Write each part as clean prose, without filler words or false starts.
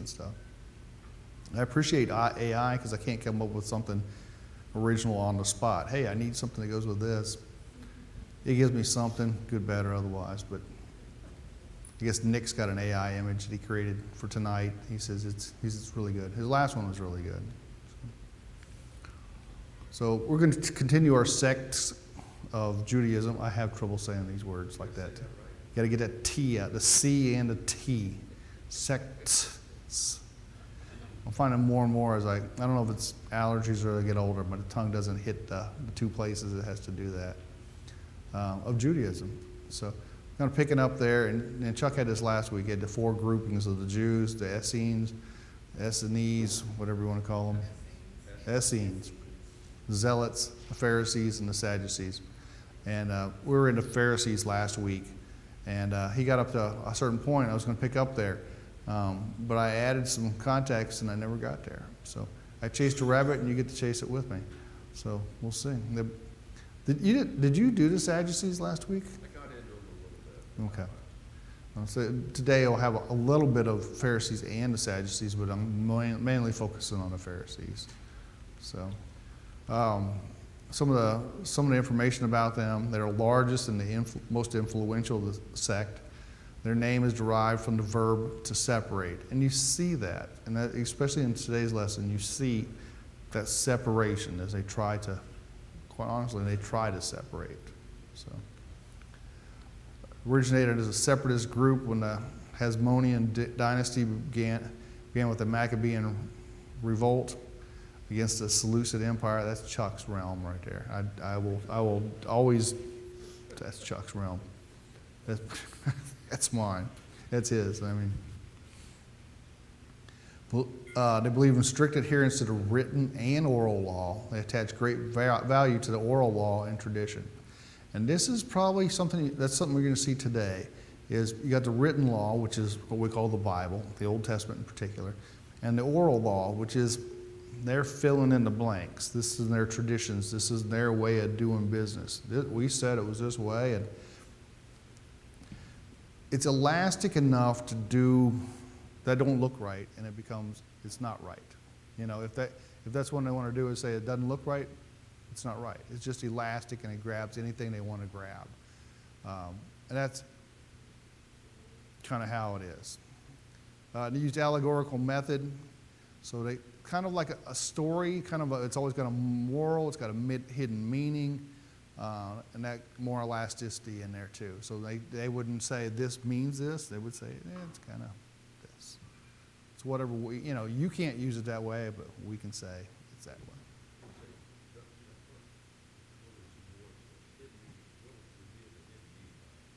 and stuff. I appreciate AI because I can't come up with something original on the spot. Hey, I need something that goes with this. It gives me something, good, bad, or otherwise. But I guess Nick's got an AI image that he created for tonight. He says it's really good. His last one was really good. So we're going to continue our sects of Judaism. I have trouble saying these words like that. You got to get that T out, the C and the T. Sects. I'm finding more and more as I don't know if it's allergies or I get older, but the tongue doesn't hit the two places it has to do that, of Judaism. So I'm going to pick it up there, and Chuck had this last week. He had the four groupings of the Jews, the Essenes, Essenes, whatever you want to call them. Essenes, the Zealots, the Pharisees, and the Sadducees. And we were in the Pharisees last week, and he got up to a certain point. I was going to pick up there, but I added some context, and I never got there. So I chased a rabbit, and you get to chase it with me. So we'll see. Did you do the Sadducees last week? I got into them a little bit. Okay. So today I'll have a little bit of Pharisees and the Sadducees, but I'm mainly focusing on the Pharisees. So some of the information about them: they're the largest and the most influential of the sect. Their name is derived from the verb to separate, and you see that, and that, especially in today's lesson, you see that separation as they try to, quite honestly, they try to separate. So. Originated as a separatist group when the Hasmonean dynasty began with the Maccabean revolt against the Seleucid Empire. That's Chuck's realm right there. I will always. That's Chuck's realm. That's mine. That's his. I mean, they believe in strict adherence to the written and oral law. They attach great value to the oral law and tradition. And this is probably something we're going to see today, is you got the written law, which is what we call the Bible, the Old Testament in particular, and the oral law, which is they're filling in the blanks. This is their traditions. This is their way of doing business. We said it was this way, and it's elastic enough to do that don't look right, and it's not right. You know, if that's what they want to do is say it doesn't look right, it's not right. It's just elastic, and it grabs anything they want to grab. And that's kind of how it is. They used allegorical method. So they kind of like a story, it's always got a moral, it's got a hidden meaning, and that more elasticity in there too. So they wouldn't say this means this. They would say, it's kind of this. It's whatever you can't use it that way, but we can say it's that way.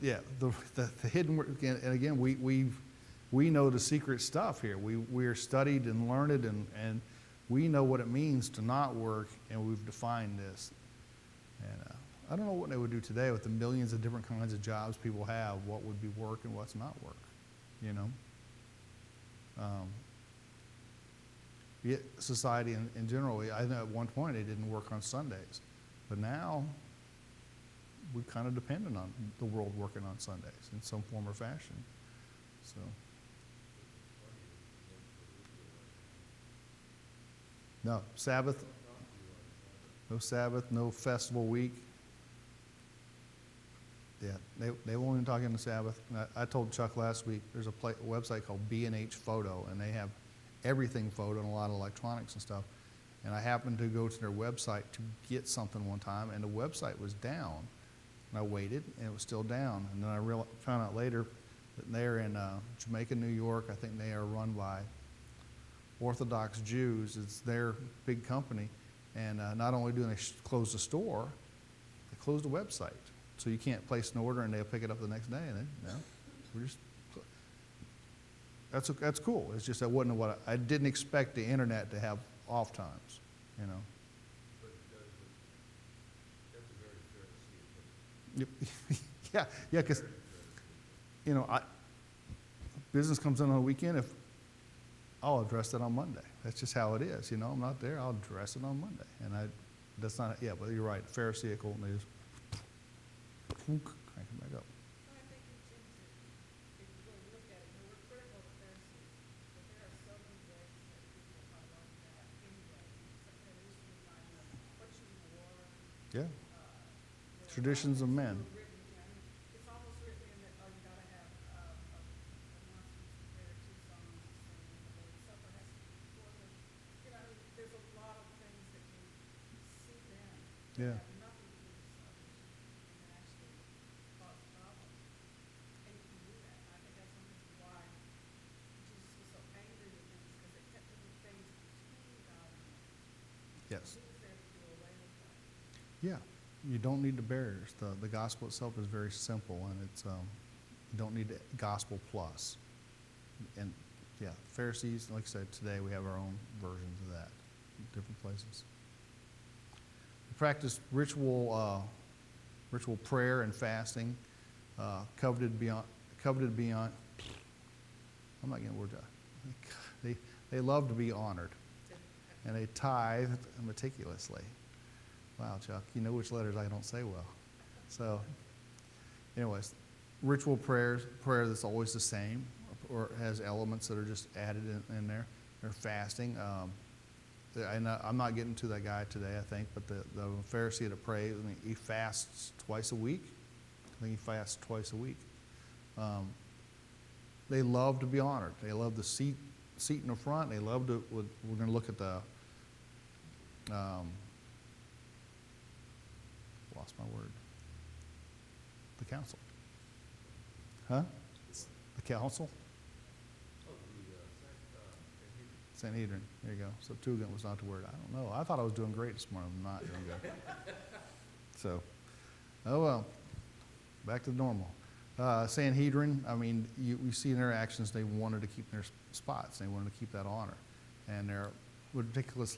Yeah, the hidden word, and again, we know the secret stuff here. We are studied and learned, and we know what it means to not work, and we've defined this. And I don't know what they would do today with the millions of different kinds of jobs people have. What would be work and what's not work, you know? Society in general, I know at one point they didn't work on Sundays, but now we kind of dependent on the world working on Sundays in some form or fashion. So, no Sabbath, no festival week. Yeah, they won't even talk in the Sabbath. I told Chuck last week there's a website called B&H Photo, and they have everything photo and a lot of electronics and stuff. And I happened to go to their website to get something one time, and the website was down. And I waited, and it was still down. And then I found out later that they're in Jamaica, New York. I think they are run by Orthodox Jews. It's their big company. And not only do they close the store, they close the website. So you can't place an order, and they'll pick it up the next day. And we're just that's cool. It's just that wasn't what I didn't expect the internet to have off times, you know. Yeah, because, business comes in on a weekend. I'll address it on Monday. That's just how it is. I'm not there. I'll address it on Monday. And that's not, but you're right. Pharisaical, and they just crank it back up. Well, I think if you really look at it, we're critical of the Pharisees, but there are so Yeah. Traditions of men. It's almost written in that, oh, you gotta have, announcements and prayer, 2 songs to sing, and the Lord's Supper has to be before the, there's a lot of things that can seep in Yeah. that have nothing to do with salvation and can actually cause problems. And you can do that. And I think that's one reason why Jesus was so angry with them, because they kept putting things between God and man. Yes. He was there to do away with that. Yeah. You don't need the barriers. The gospel itself is very simple, and it's you don't need the gospel plus. And yeah, Pharisees, like I said, today we have our own versions of that in different places. We practice ritual prayer and fasting, coveted beyond. I'm not getting words out. They love to be honored, and they tithe meticulously. Wow, Chuck, you know which letters I don't say well. So, anyways, ritual prayer that's always the same, or has elements that are just added in there. They're fasting. I'm not getting to that guy today, I think, but the Pharisee that prays, he fasts twice a week. I think he fasts twice a week. They love to be honored. They love the seat in the front. They love to. We're going to look at the. Lost my word. The council. Huh? The council? Oh, the Sanhedrin. There you go. Septuagint was not the word. I don't know. I thought I was doing great this morning. I'm not doing good. So, oh well. Back to normal. Sanhedrin, I mean, we see in their actions they wanted to keep their spots. They wanted to keep that honor. And their meticulous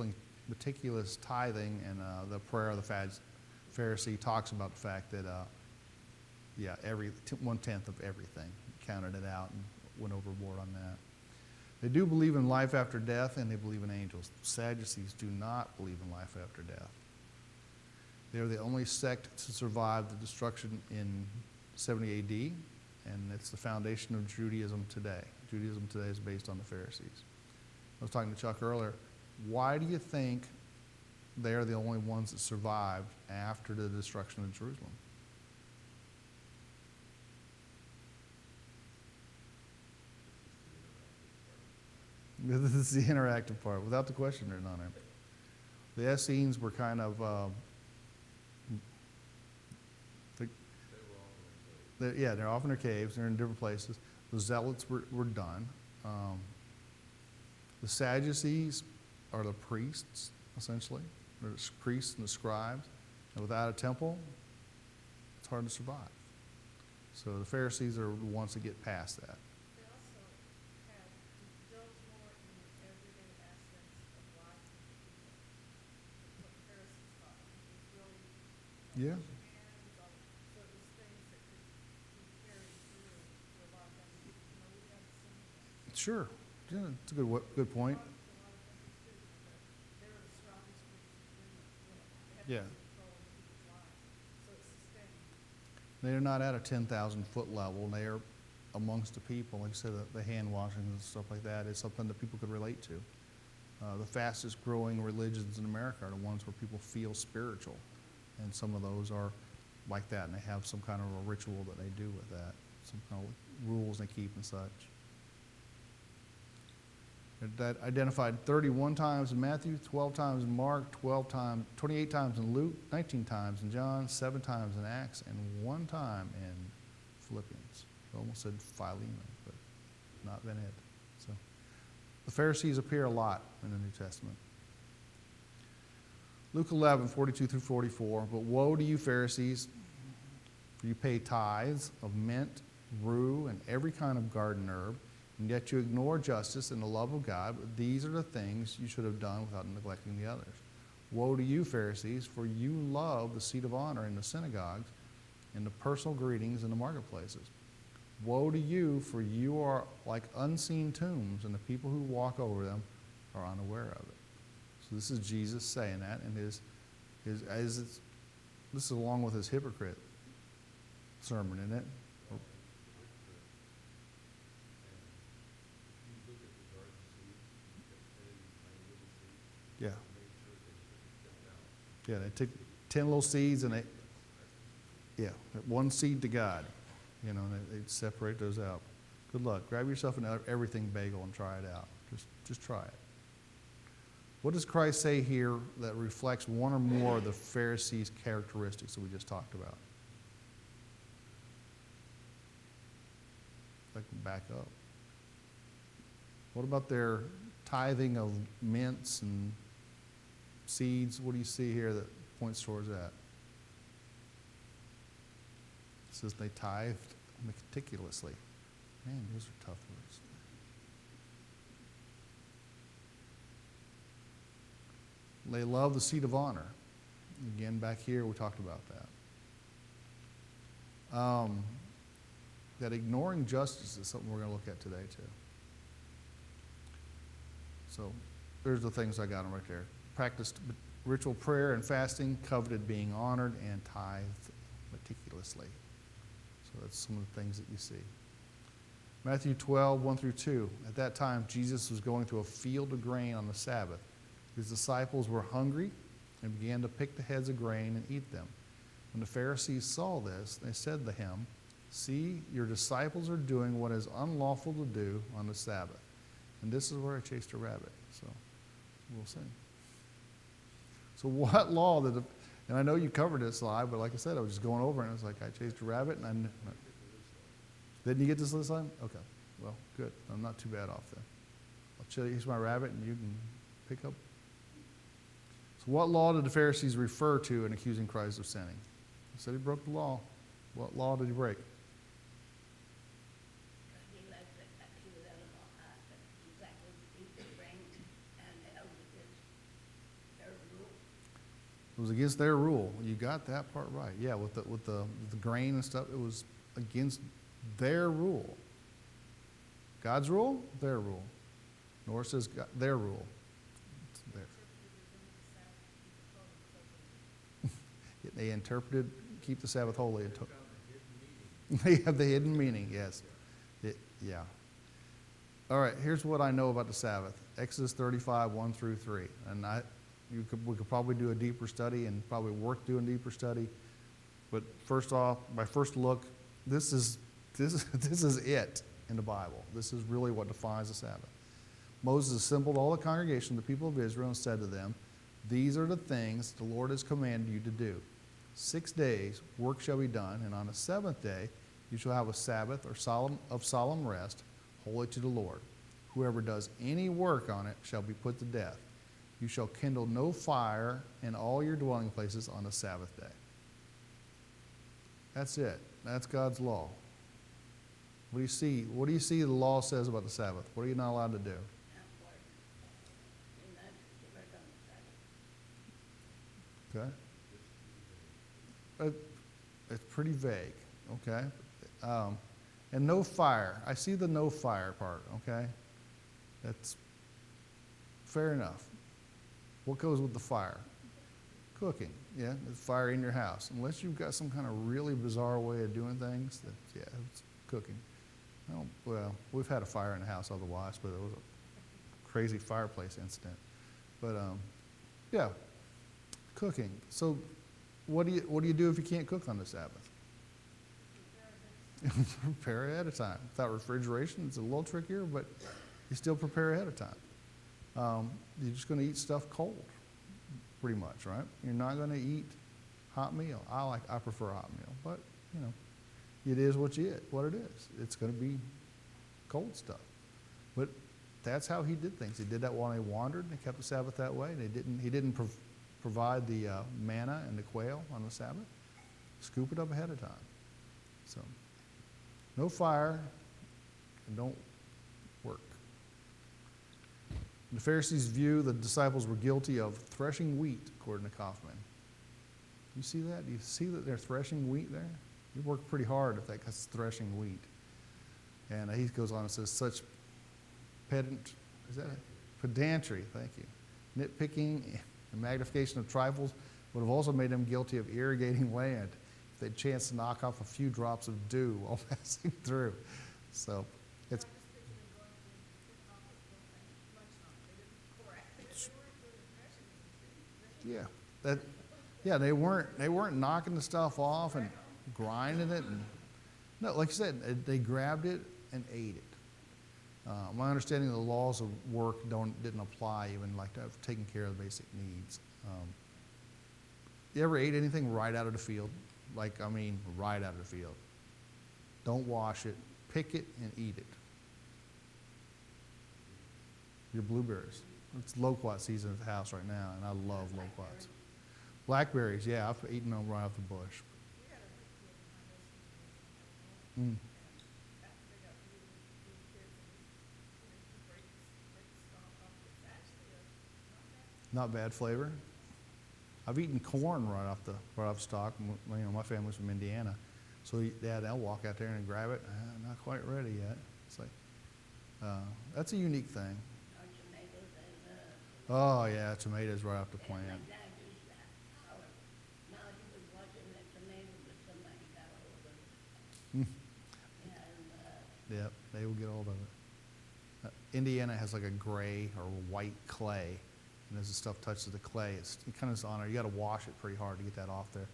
tithing and the prayer of the Pharisee talks about the fact that, every 1/10 of everything, counted it out and went overboard on that. They do believe in life after death, and they believe in angels. Sadducees do not believe in life after death. They are the only sect to survive the destruction in 70 AD, and it's the foundation of Judaism today. Judaism today is based on the Pharisees. I was talking to Chuck earlier. Why do you think they are the only ones that survived after the destruction of Jerusalem? This is the interactive part. Without the question written on it. The Essenes were kind of, they're off in their caves. They're in different places. The Zealots were done. The Sadducees are the priests, essentially. They're the priests and the scribes. And without a temple, it's hard to survive. So the Pharisees are the ones that get past that. They also have indulged more in the everyday aspects of life with the people. That's what the Pharisees thought. It was really, Yeah. wash your hands, so it was things that could be carried through to a lot of things. We have the same thing. Sure. Yeah, it's a good point. A lot of things too, they were the strongest group to begin with. They had Yeah. control of people's lives, so it's sustained. They're not at a 10,000-foot level. They are amongst the people. Like I said, the hand washing and stuff like that is something that people could relate to. The fastest growing religions in America are the ones where people feel spiritual. And some of those are like that, and they have some kind of a ritual that they do with that, some kind of rules they keep and such. That identified 31 times in Matthew, 12 times in Mark, 28 times in Luke, 19 times in John, 7 times in Acts, and 1 time in Philippians. I almost said Philemon, but not been it. So the Pharisees appear a lot in the New Testament. Luke 11, 42 through 44. But woe to you, Pharisees, for you pay tithes of mint, rue, and every kind of garden herb, and yet you ignore justice and the love of God. But these are the things you should have done without neglecting the others. Woe to you, Pharisees, for you love the seat of honor in the synagogues and the personal greetings in the marketplaces. Woe to you, for you are like unseen tombs, and the people who walk over them are unaware of it. So this is Jesus saying that, and this is along with his hypocrite sermon, isn't it? Yeah. Yeah, they 10 little seeds, and yeah, one seed to God. You know, and they'd separate those out. Good luck. Grab yourself an everything bagel and try it out. Just try it. What does Christ say here that reflects one or more of the Pharisees' characteristics that we just talked about? I can back up. What about their tithing of mints and seeds? What do you see here that points towards that? It says they tithed meticulously. Man, those are tough words. They love the seat of honor. Again, back here, we talked about that. That ignoring justice is something we're going to look at today, too. So, there's the things I got them right there. Practiced ritual prayer and fasting, coveted being honored, and tithed meticulously. So, that's some of the things that you see. Matthew 12, 1 through 2. At that time, Jesus was going through a field of grain on the Sabbath. His disciples were hungry and began to pick the heads of grain and eat them. When the Pharisees saw this, they said to him, "See, your disciples are doing what is unlawful to do on the Sabbath." And this is where I chased a rabbit. So we'll see. So what law did and I know you covered this slide, but like I said, I was just going over and it was like I chased a rabbit and I didn't you get this list line? Okay. Well, good. I'm not too bad off then. I'll chase my rabbit and you can pick up. So what law did the Pharisees refer to in accusing Christ of sinning? He said he broke the law. What law did he break? He was out of all that, but exactly eat the grain and it was against their rule. It was against their rule. You got that part right. Yeah, with the grain and stuff, it was against their rule. God's rule, their rule. Nor says God, their rule. It's there. They interpreted, keep the Sabbath holy. They have the hidden meaning, yes. Yeah. All right, here's what I know about the Sabbath. Exodus 35, 1 through 3. And we could probably do a deeper study and probably worth doing a deeper study. But first off, my first look, this is it in the Bible. This is really what defines the Sabbath. Moses assembled all the congregation, the people of Israel, and said to them, "These are the things the Lord has commanded you to do. 6 days work shall be done, and on the seventh day you shall have a Sabbath or solemn rest, holy to the Lord. Whoever does any work on it shall be put to death. You shall kindle no fire in all your dwelling places on the Sabbath day." That's it. That's God's law. What do you see? What do you see the law says about the Sabbath? What are you not allowed to do? Not work. You're not to work on the Sabbath. Okay. It's pretty vague, okay? And no fire. I see the no fire part, okay? That's fair enough. What goes with the fire? Cooking, yeah? There's fire in your house. Unless you've got some kind of really bizarre way of doing things, yeah, it's cooking. Well, we've had a fire in the house otherwise, but it was a crazy fireplace incident. But, yeah, cooking. So, what do you do if you can't cook on the Sabbath? Prepare ahead of time. Without refrigeration, it's a little trickier, but you still prepare ahead of time. You're just going to eat stuff cold, pretty much, right? You're not going to eat hot meal. I prefer hot meal, but you know, it is what it is. It's going to be cold stuff. But that's how he did things. He did that while he wandered, and he kept the Sabbath that way. And he didn't provide the manna and the quail on the Sabbath. Scoop it up ahead of time. So, no fire, and don't work. In the Pharisees' view, the disciples were guilty of threshing wheat, according to Kaufman. You see that? Do you see that they're threshing wheat there? You work pretty hard if that's threshing wheat. And he goes on and says, such pedantry, thank you, nitpicking and magnification of trifles would have also made them guilty of irrigating land if they'd chanced to knock off a few drops of dew while passing through. So it's yeah, Yeah, they weren't knocking the stuff off and grinding it, and no, like you said, they grabbed it and ate it. My understanding of the laws of work didn't apply even like to taking care of the basic needs. You ever ate anything right out of the field? Like, I mean, right out of the field. Don't wash it, pick it and eat it. Your blueberries. It's loquat season at the house right now, and I love loquats. Blackberries, yeah, I've eaten them right off the bush. We had a big field behind us when we was in California. Mm. And after they got really kids and you break the stalk off, it's actually not bad. Not bad flavor. I've eaten corn right off the stalk. My family's from Indiana, so yeah, they'll walk out there and grab it. Not quite ready yet. It's like that's a unique thing. Or tomatoes and, Oh yeah, tomatoes right off the and plant. my dad used that. However, now he was watching that tomato, but somebody got hold of it. And, Yep, they will get hold of it. Indiana has like a gray or white clay, and as the stuff touches the clay, it kind of is on there. You got to wash it pretty hard to get that off there.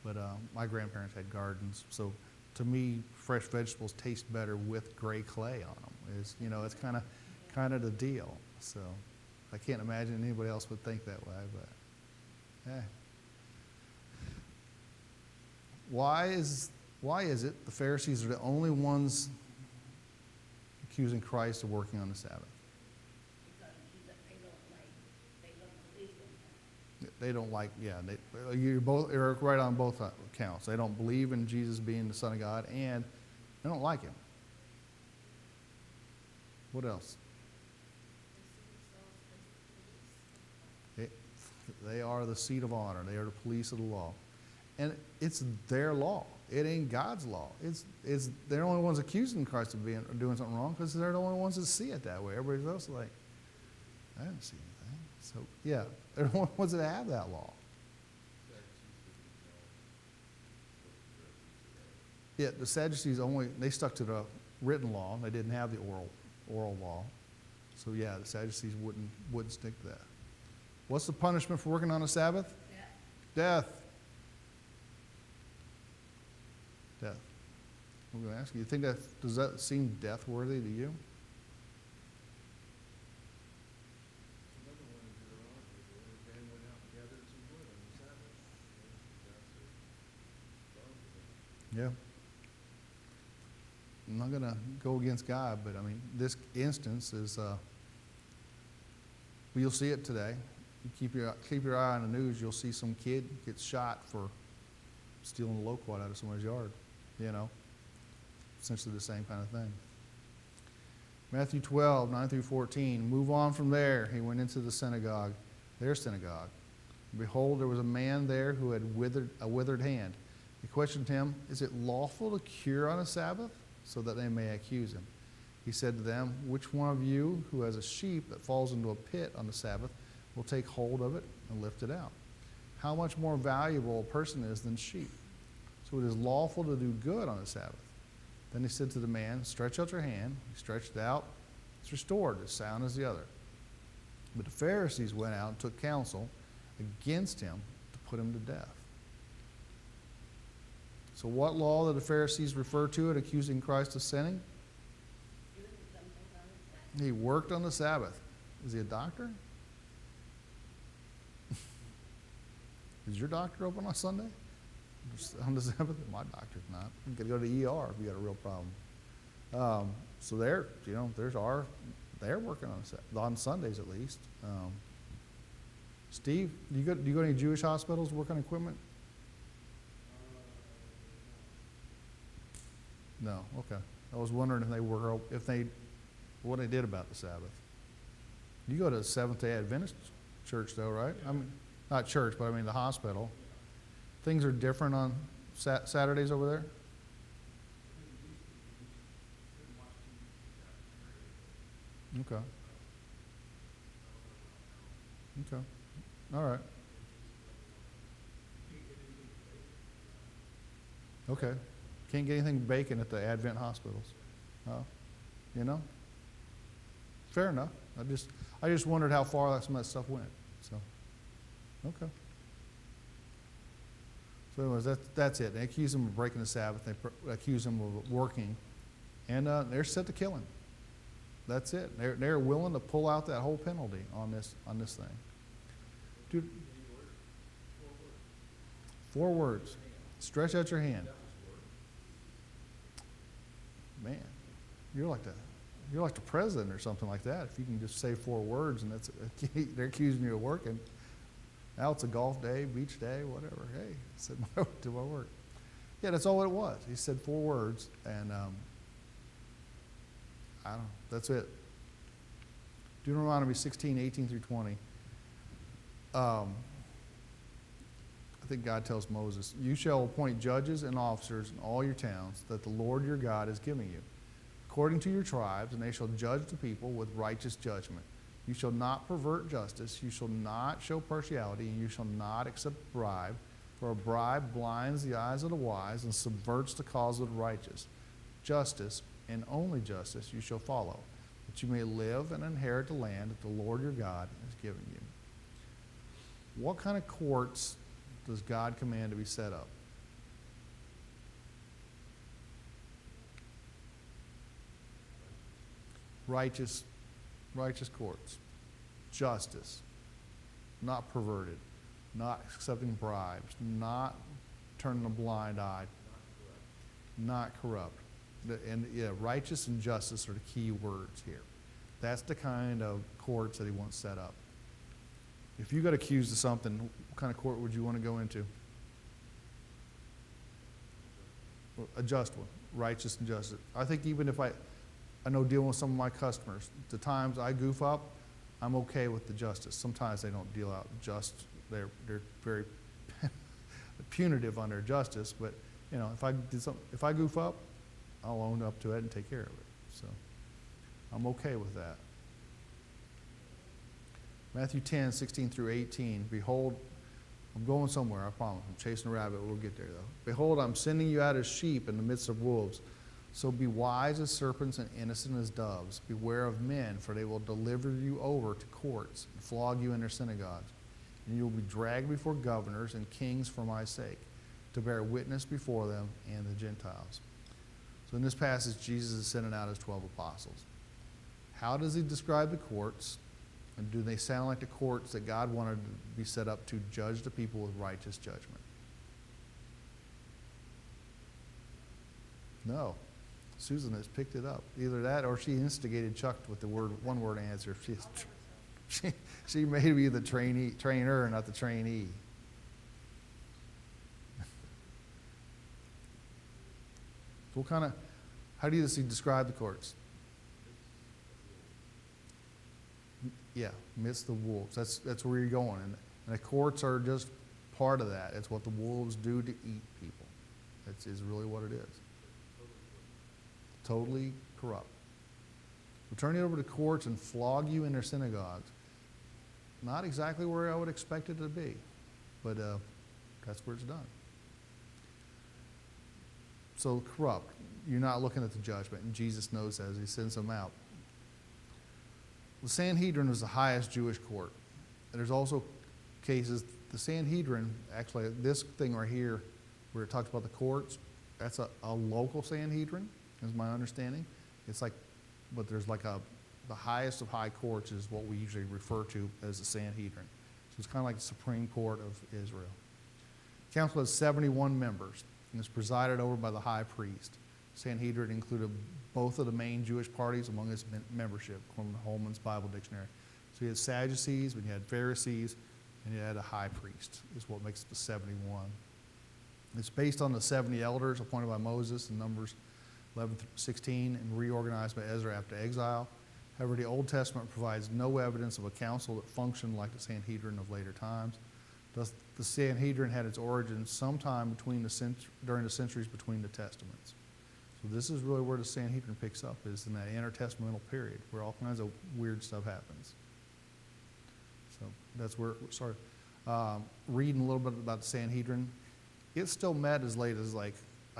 But my grandparents had gardens, so to me, fresh vegetables taste better with gray clay on them. It's kind of the deal. So I can't imagine anybody else would think that way, but hey. Why is it the Pharisees are the only ones accusing Christ of working on the Sabbath? because they don't believe in him. They don't like, yeah, you're right on both accounts. They don't believe in Jesus being the Son of God, and they don't like him. What else? They are the seat of honor. They are the police of the law. And it's their law. It ain't God's law. They're the only ones accusing Christ of doing something wrong because they're the only ones that see it that way. Everybody else is like, I didn't see anything. So, yeah, they're the only ones that have that law. Yeah, the Sadducees they stuck to the written law. They didn't have the oral law. So, yeah, the Sadducees wouldn't stick to that. What's the punishment for working on the Sabbath? Yeah. Death. Death. I'm going to ask you, does that seem death worthy to you? Another one in Deuteronomy, where Dan went out and gathered some wood on the Sabbath. God said, "Don't do that." Yeah. I'm not going to go against God, but I mean, this instance is, you'll see it today. You keep your eye on the news, you'll see some kid gets shot for stealing a loquat out of somebody's yard, essentially the same kind of thing. Matthew 12, 9 through 14, move on from there. He went into the synagogue, their synagogue. Behold, there was a man there who had a withered hand. He questioned him, is it lawful to cure on a Sabbath? So that they may accuse him. He said to them, which one of you who has a sheep that falls into a pit on the Sabbath will take hold of it and lift it out? How much more valuable a person is than sheep? So it is lawful to do good on the Sabbath. Then he said to the man, stretch out your hand. He stretched it out. It's restored, as sound as the other. But the Pharisees went out and took counsel against him to put him to death. So what law did the Pharisees refer to it, accusing Christ of sinning? Doing something on the Sabbath. He worked on the Sabbath. Is he a doctor? Is your doctor open on Sunday? On the Sabbath? My doctor's not. You got to go to the ER if you got a real problem. So they're working on Sundays at least. Steve, do you go to any Jewish hospitals work on equipment? No. Okay. I was wondering what they did about the Sabbath. You go to the Seventh-day Adventist church, though, right? I mean, not church, but I mean the hospital. Things are different on Saturdays over there? Okay. Okay. All right. Okay. Can't get anything bacon at the Advent hospitals. Fair enough. I just wondered how far some of that stuff went. So, okay. So anyways, that's it. They accuse him of breaking the Sabbath. They accuse him of working. And they're set to kill him. That's it. They're willing to pull out that whole penalty on this thing. Dude, 4 words. Stretch out your hand. Man, you're like the president or something like that. If you can just say 4 words and they're accusing you of working. Now it's a golf day, beach day, whatever. Hey, I said do my work. Yeah, that's all it was. He said 4 words, and I don't know. That's it. Deuteronomy 16:18 through 20. I think God tells Moses, "You shall appoint judges and officers in all your towns that the Lord your God is giving you, according to your tribes, and they shall judge the people with righteous judgment. You shall not pervert justice, you shall not show partiality, and you shall not accept a bribe, for a bribe blinds the eyes of the wise and subverts the cause of the righteous. Justice, and only justice, you shall follow, that you may live and inherit the land that the Lord your God has given you." What kind of courts does God command to be set up? Righteous courts. Justice. Not perverted. Not accepting bribes. Not turning a blind eye. Not corrupt. And yeah, righteous and justice are the key words here. That's the kind of courts that he wants set up. If you got accused of something, what kind of court would you want to go into? A just one, righteous and justice. I think even if I know dealing with some of my customers, the times I goof up, I'm okay with the justice. Sometimes they don't deal out just, they're very punitive on their justice, but you know, if I goof up, I'll own up to it and take care of it. So I'm okay with that. Matthew 10:16 through 18. Behold, I'm going somewhere, I promise. I'm chasing a rabbit. We'll get there, though. Behold, I'm sending you out as sheep in the midst of wolves. So be wise as serpents and innocent as doves. Beware of men, for they will deliver you over to courts and flog you in their synagogues. And you will be dragged before governors and kings for my sake, to bear witness before them and the Gentiles. So in this passage, Jesus is sending out his 12 apostles. How does he describe the courts? And do they sound like the courts that God wanted to be set up to judge the people with righteous judgment? No. Susan has picked it up. Either that or she instigated Chuck with the one-word answer. She may be the trainer, not the trainee. So how do you describe the courts? Yeah, midst the wolves. That's where you're going. And the courts are just part of that. It's what the wolves do to eat people. That is really what it is. Totally corrupt. We'll turn you over to courts and flog you in their synagogues. Not exactly where I would expect it to be, but that's where it's done. So corrupt. You're not looking at the judgment, and Jesus knows that as he sends them out. The Sanhedrin was the highest Jewish court. And there's also cases, the Sanhedrin, actually this thing right here, where it talks about the courts, that's a local Sanhedrin, is my understanding. It's like, but there's like the highest of high courts is what we usually refer to as the Sanhedrin. So it's kind of like the Supreme Court of Israel. The council has 71 members, and is presided over by the high priest. Sanhedrin included both of the main Jewish parties among its membership, according to Holman's Bible Dictionary. So you had Sadducees, but you had Pharisees, and you had a high priest, is what makes the 71. It's based on the 70 elders appointed by Moses in Numbers 11-16 and reorganized by Ezra after exile. However, the Old Testament provides no evidence of a council that functioned like the Sanhedrin of later times. Thus, the Sanhedrin had its origins sometime during the centuries between the Testaments. So this is really where the Sanhedrin picks up, is in that intertestamental period where all kinds of weird stuff happens. So that's where, reading a little bit about the Sanhedrin, it still met as late as I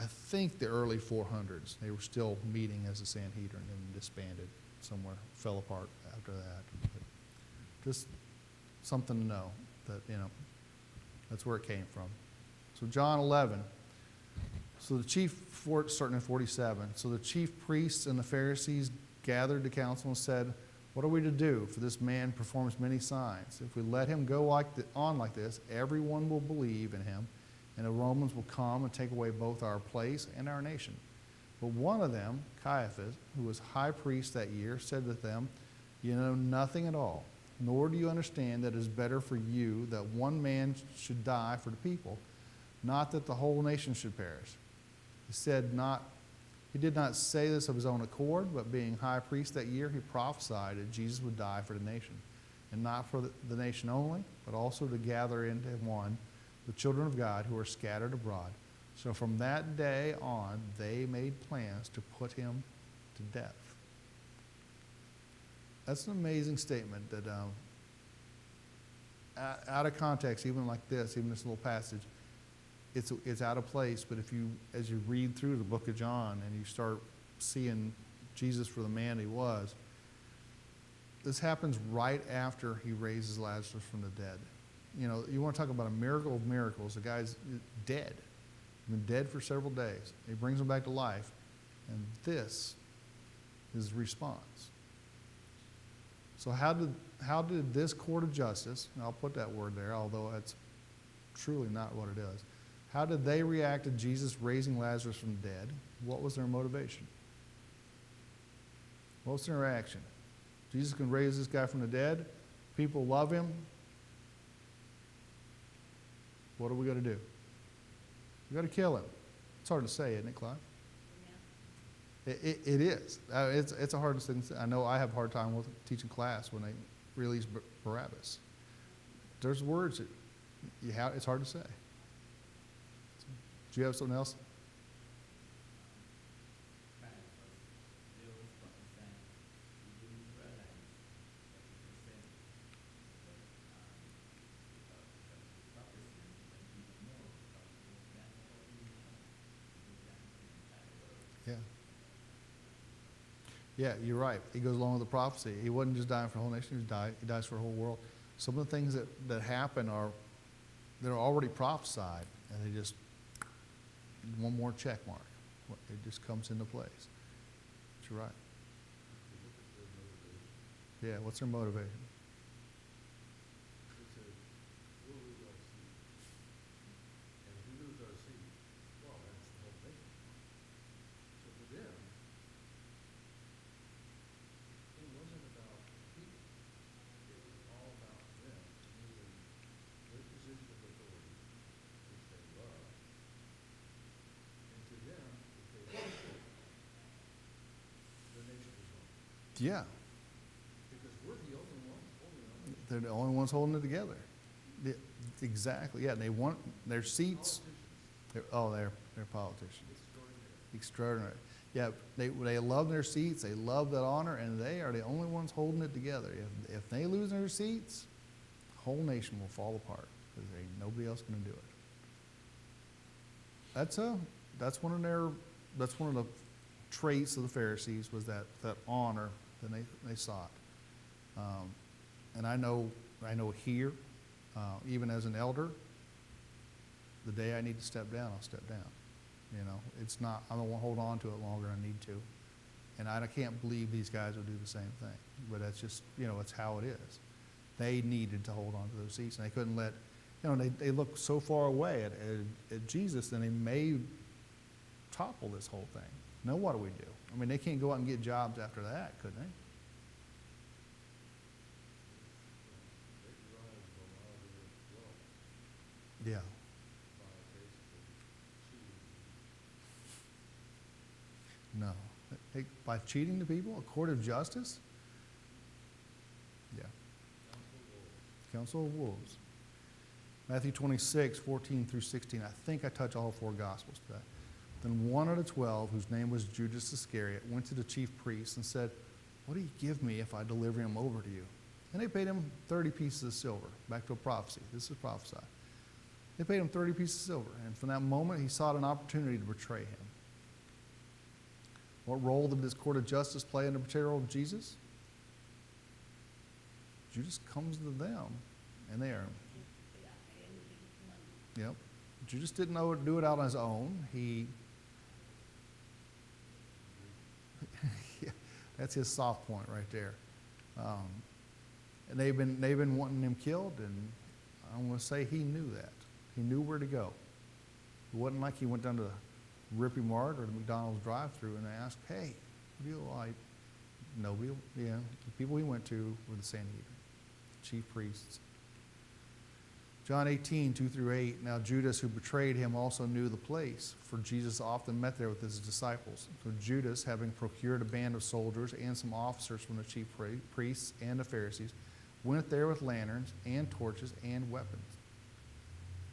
think the early 400s. They were still meeting as a Sanhedrin and disbanded somewhere, fell apart after that. But just something to know that, that's where it came from. So John 11. So the starting in 47. So the chief priests and the Pharisees gathered the council and said, "What are we to do? For this man performs many signs. If we let him go on like this, everyone will believe in him, and the Romans will come and take away both our place and our nation." But one of them, Caiaphas, who was high priest that year, said to them, "You know nothing at all, nor do you understand that it is better for you that one man should die for the people, not that the whole nation should perish." He did not say this of his own accord, but being high priest that year, he prophesied that Jesus would die for the nation, and not for the nation only, but also to gather into one the children of God who are scattered abroad. So from that day on, they made plans to put him to death. That's an amazing statement that out of context, even like this, even this little passage, it's out of place. But as you read through the book of John and you start seeing Jesus for the man he was, this happens right after he raises Lazarus from the dead. You know, you want to talk about a miracle of miracles. The guy's dead. He's been dead for several days. He brings him back to life. And this is the response. So how did this court of justice, and I'll put that word there, although that's truly not what it is, how did they react to Jesus raising Lazarus from the dead? What was their motivation? What was their reaction? Jesus can raise this guy from the dead. People love him. What are we going to do? We got to kill him. It's hard to say, isn't it, Clive? Yeah. It is. It's a hard thing to say. I know I have a hard time with teaching class when they release Barabbas. There's words that it's hard to say. Do you have something else? Yeah. Yeah, you're right. He goes along with the prophecy. He wasn't just dying for the whole nation, he dies for the whole world. Some of the things that happen they're already prophesied, and they just one more check mark. It just comes into place. But you're right. Yeah, what's their motivation? It said, we'll lose our seed. And if we lose our seed, well, that's the whole thing. So for them, it wasn't about people. It was all about them using their position of authority, which they love. And to them, if they lost it, the nation was wrong. Yeah, Because we're the only ones holding on. they're the only ones holding it together. Exactly. Yeah, and they want their seats. Politicians, They're politicians. extraordinary. Extraordinary. Yeah, they love their seats. They love that honor, and they are the only ones holding it together. If they lose their seats, the whole nation will fall apart because there ain't nobody else going to do it. That's one of the traits of the Pharisees was that honor that they sought. And I know here, even as an elder, the day I need to step down, I'll step down. You know, it's not, I don't want to hold on to it longer than I need to. And I can't believe these guys will do the same thing. But that's just, it's how it is. They needed to hold on to those seats, and they couldn't let, they look so far away at Jesus, and they may topple this whole thing. Now what do we do? I mean, they can't go out and get jobs after that, couldn't they? They derived a lot of their wealth Yeah. by basically cheating. No. By cheating the people, a court of justice? Yeah. Council of Wolves. Matthew 26, 14 through 16. I think I touch all four Gospels today. Then one of the 12, whose name was Judas Iscariot, went to the chief priests and said, "What do you give me if I deliver him over to you?" And they paid him 30 pieces of silver. Back to a prophecy. This is prophesied. They paid him 30 pieces of silver. And from that moment, he sought an opportunity to betray him. What role did this court of justice play in the betrayal of Jesus? Judas comes to them, and they are, Yeah, and he money. yep, Judas didn't know do it out on his own. He, yeah, that's his soft point right there. And they've been wanting him killed, and I'm going to say he knew that. He knew where to go. It wasn't like he went down to Rippy Mart or the McDonald's drive-thru and asked, "Hey, what do you like?" No, the people he went to were the Sanhedrin, chief priests. John 18, 2-8. Now Judas, who betrayed him, also knew the place, for Jesus often met there with his disciples. So Judas, having procured a band of soldiers and some officers from the chief priests and the Pharisees, went there with lanterns and torches and weapons.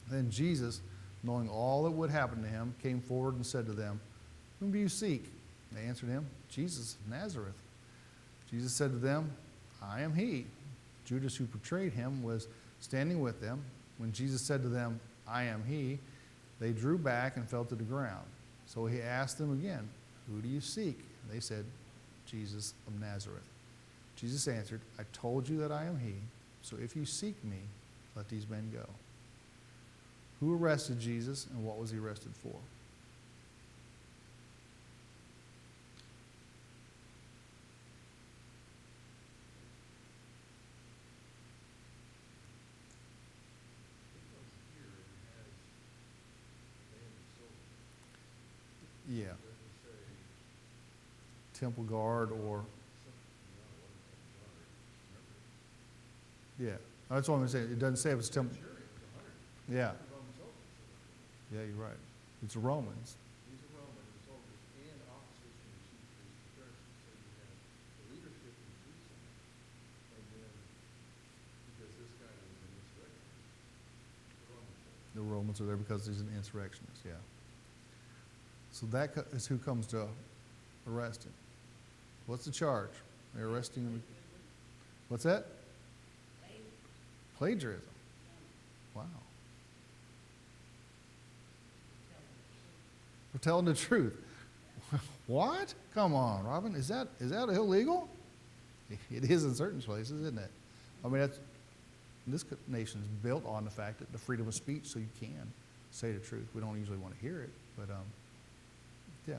Then Jesus, knowing all that would happen to him, came forward and said to them, "Whom do you seek?" They answered him, "Jesus of Nazareth." Jesus said to them, "I am he." Judas, who betrayed him, was standing with them. When Jesus said to them, "I am he," they drew back and fell to the ground. So he asked them again, "Who do you seek?" They said, "Jesus of Nazareth." Jesus answered, "I told you that I am he. So if you seek me, let these men go." Who arrested Jesus, and what was he arrested for? Yeah. Temple guard or, yeah. That's what I'm saying. It doesn't say it was temple. Yeah. Yeah, you're right. It's the Romans. These are Roman soldiers and officers from the chief priests and Pharisees. So you have the leadership in Jerusalem, and then, because this guy was an insurrectionist, the Romans are there. The Romans are there because he's an insurrectionist, yeah. So that is who comes to arrest him. What's the charge? They're arresting him. What's that? Plagiarism. Wow. For telling the truth. What? Come on, Robin. Is that illegal? It is in certain places, isn't it? I mean, this nation is built on the fact that the freedom of speech, so you can say the truth. We don't usually want to hear it, but yeah.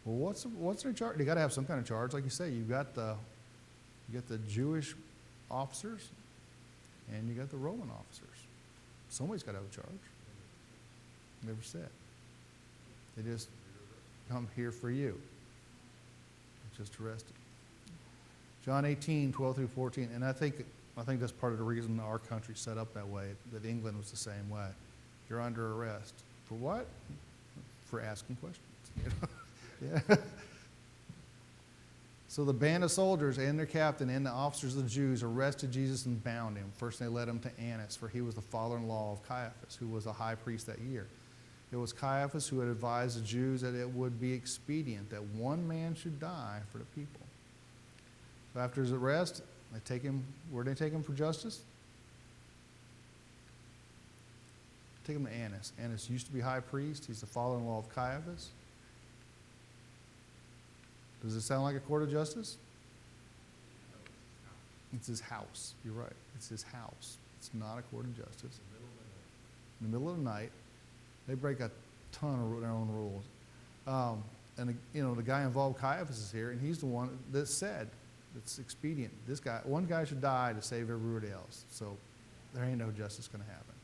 Well, what's their charge? They got to have some kind of charge, like you say. You got the Jewish officers, and you got the Roman officers. Somebody's got to have a charge. Never said. They just come here for you. Just arrested. John 18, 12-14, and I think that's part of the reason our country's set up that way. That England was the same way. You're under arrest for what? For asking questions. You know? Yeah. So the band of soldiers and their captain and the officers of the Jews arrested Jesus and bound him. First they led him to Annas, for he was the father-in-law of Caiaphas, who was the high priest that year. It was Caiaphas who had advised the Jews that it would be expedient that one man should die for the people. So after his arrest, they take him. Where did they take him for justice? Take him to Annas. Annas used to be high priest. He's the father-in-law of Caiaphas. Does it sound like a court of justice? It's his house. You're right. It's his house. It's not a court of justice. In the middle of the night, they break a ton of their own rules. And the guy involved, Caiaphas, is here, and he's the one that said it's expedient. One guy should die to save everybody else. So there ain't no justice going to happen.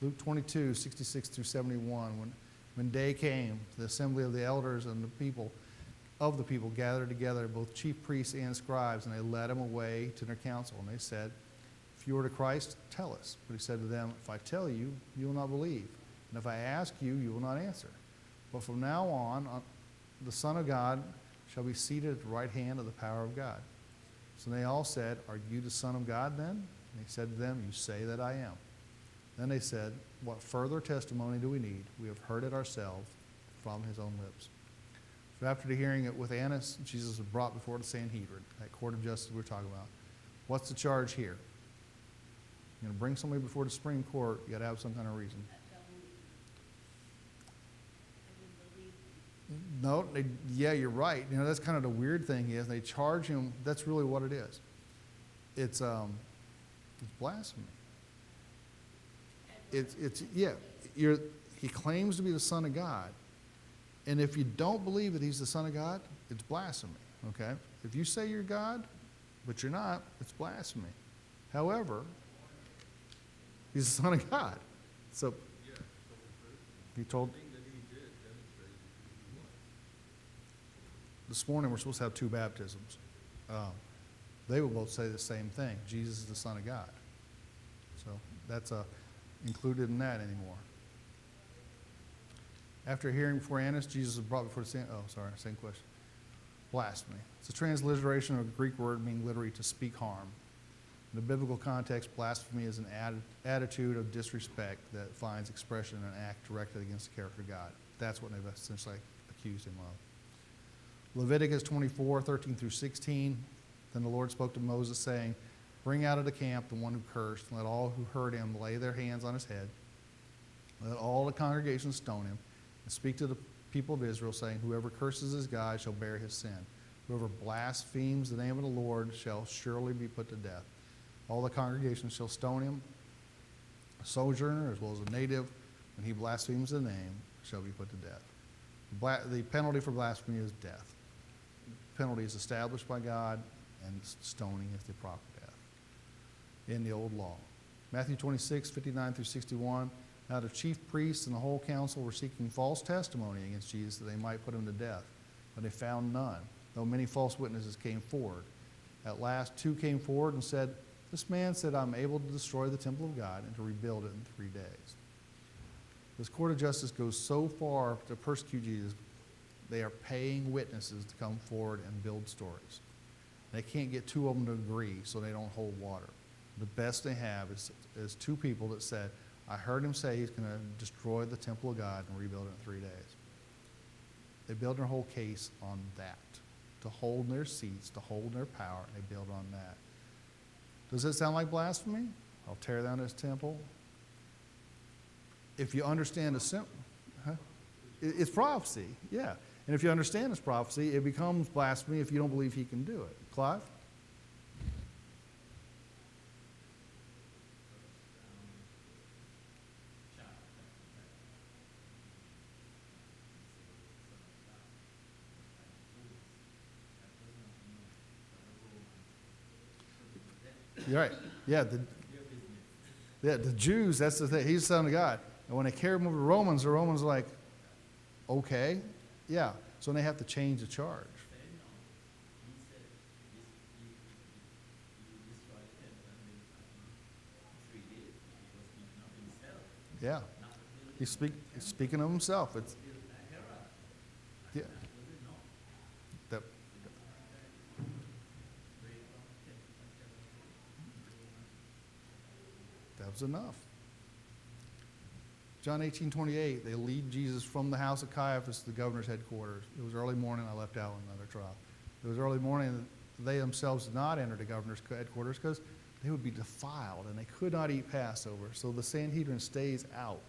Luke 22, 66-71. When day came, the assembly of the elders and the people gathered together, both chief priests and scribes, and they led him away to their council. And they said, "If you are the Christ, tell us." But he said to them, "If I tell you, you will not believe. And if I ask you, you will not answer. But from now on, the Son of God shall be seated at the right hand of the power of God." So they all said, "Are you the Son of God then?" And he said to them, "You say that I am." Then they said, "What further testimony do we need? We have heard it ourselves from his own lips." So after the hearing it with Annas, Jesus was brought before the Sanhedrin, that court of justice we're talking about. What's the charge here? You're going to bring somebody before the Supreme Court, you got to have some kind of reason. No, yeah, you're right. That's kind of the weird thing is they charge him. That's really what it is. It's blasphemy. And he claims to be the Son of God. And if you don't believe that he's the Son of God, it's blasphemy, okay? If you say you're God, but you're not, it's blasphemy. However, he's the Son of God. So Yeah, told the truth. he told, The thing that he did demonstrated who he was. this morning we're supposed to have two baptisms. They will both say the same thing. Jesus is the Son of God. So that's included in that anymore. After hearing before Annas, Jesus was brought before the same question. Blasphemy. It's a transliteration of a Greek word meaning literally to speak harm. In the biblical context, blasphemy is an attitude of disrespect that finds expression in an act directed against the character of God. That's what they've essentially accused him of. Leviticus 24:13 through 16. Then the Lord spoke to Moses, saying, bring out of the camp the one who cursed, and let all who heard him lay their hands on his head. Let all the congregation stone him, and speak to the people of Israel, saying, whoever curses his God shall bear his sin. Whoever blasphemes the name of the Lord shall surely be put to death. All the congregation shall stone him. A sojourner, as well as a native, when he blasphemes the name, shall be put to death. The penalty for blasphemy is death. The penalty is established by God, and stoning is the proper death in the old law. Matthew 26:59 through 61. Now the chief priests and the whole council were seeking false testimony against Jesus that they might put him to death, but they found none, though many false witnesses came forward. At last 2 came forward and said, this man said, I'm able to destroy the temple of God and to rebuild it in 3 days. This court of justice goes so far to persecute Jesus, they are paying witnesses to come forward and build stories. They can't get 2 of them to agree, so they don't hold water. The best they have is 2 people that said, I heard him say he's going to destroy the temple of God and rebuild it in 3 days. They build their whole case on that, to hold their seats, to hold their power, and they build on that. Does it sound like blasphemy? I'll tear down this temple. If you understand it's prophecy, yeah. And if you understand this prophecy, it becomes blasphemy if you don't believe he can do it. Clive? You're right. Yeah, the Jews, that's the thing. He's the Son of God. And when they carry him over to the Romans are like, okay, yeah. So they have to change the charge. Yeah. He's speaking of himself. It's, yeah. That was enough. John 18:28, they lead Jesus from the house of Caiaphas to the governor's headquarters. It was early morning. I left out another trial. It was early morning. They themselves did not enter the governor's headquarters because they would be defiled and they could not eat Passover. So the Sanhedrin stays out.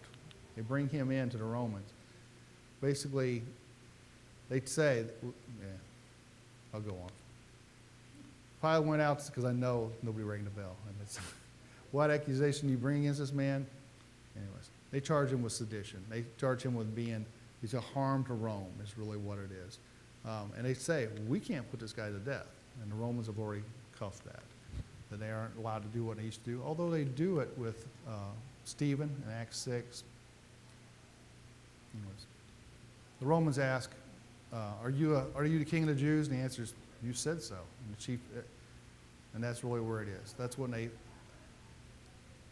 They bring him in to the Romans. Basically, they'd say, yeah, I'll go on. Pilate went out because I know nobody rang the bell. And it's, what accusation do you bring against this man? Anyways, they charge him with sedition. They charge him with he's a harm to Rome, is really what it is. And they say, we can't put this guy to death. And the Romans have already cuffed that they aren't allowed to do what they used to do, although they do it with Stephen in Acts 6. Anyways, the Romans ask, are you the king of the Jews? And the answer is, you said so. And that's really where it is. That's when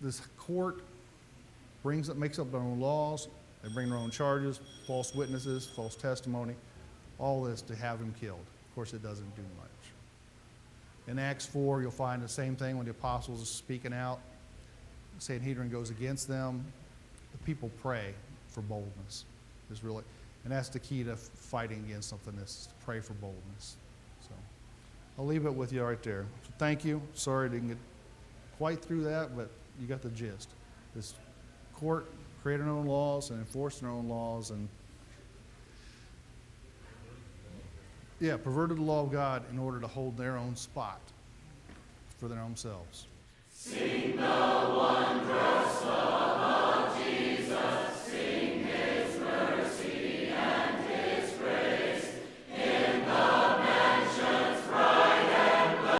this court makes up their own laws. They bring their own charges, false witnesses, false testimony, all this to have him killed. Of course, it doesn't do much. In Acts 4, you'll find the same thing when the apostles are speaking out. The Sanhedrin goes against them. The people pray for boldness. And that's the key to fighting against something, is to pray for boldness. So I'll leave it with you right there. So thank you. Sorry I didn't get quite through that, but you got the gist. This court created their own laws and enforced their own laws and perverted the law of God in order to hold their own spot for their own selves. Sing the wondrous song.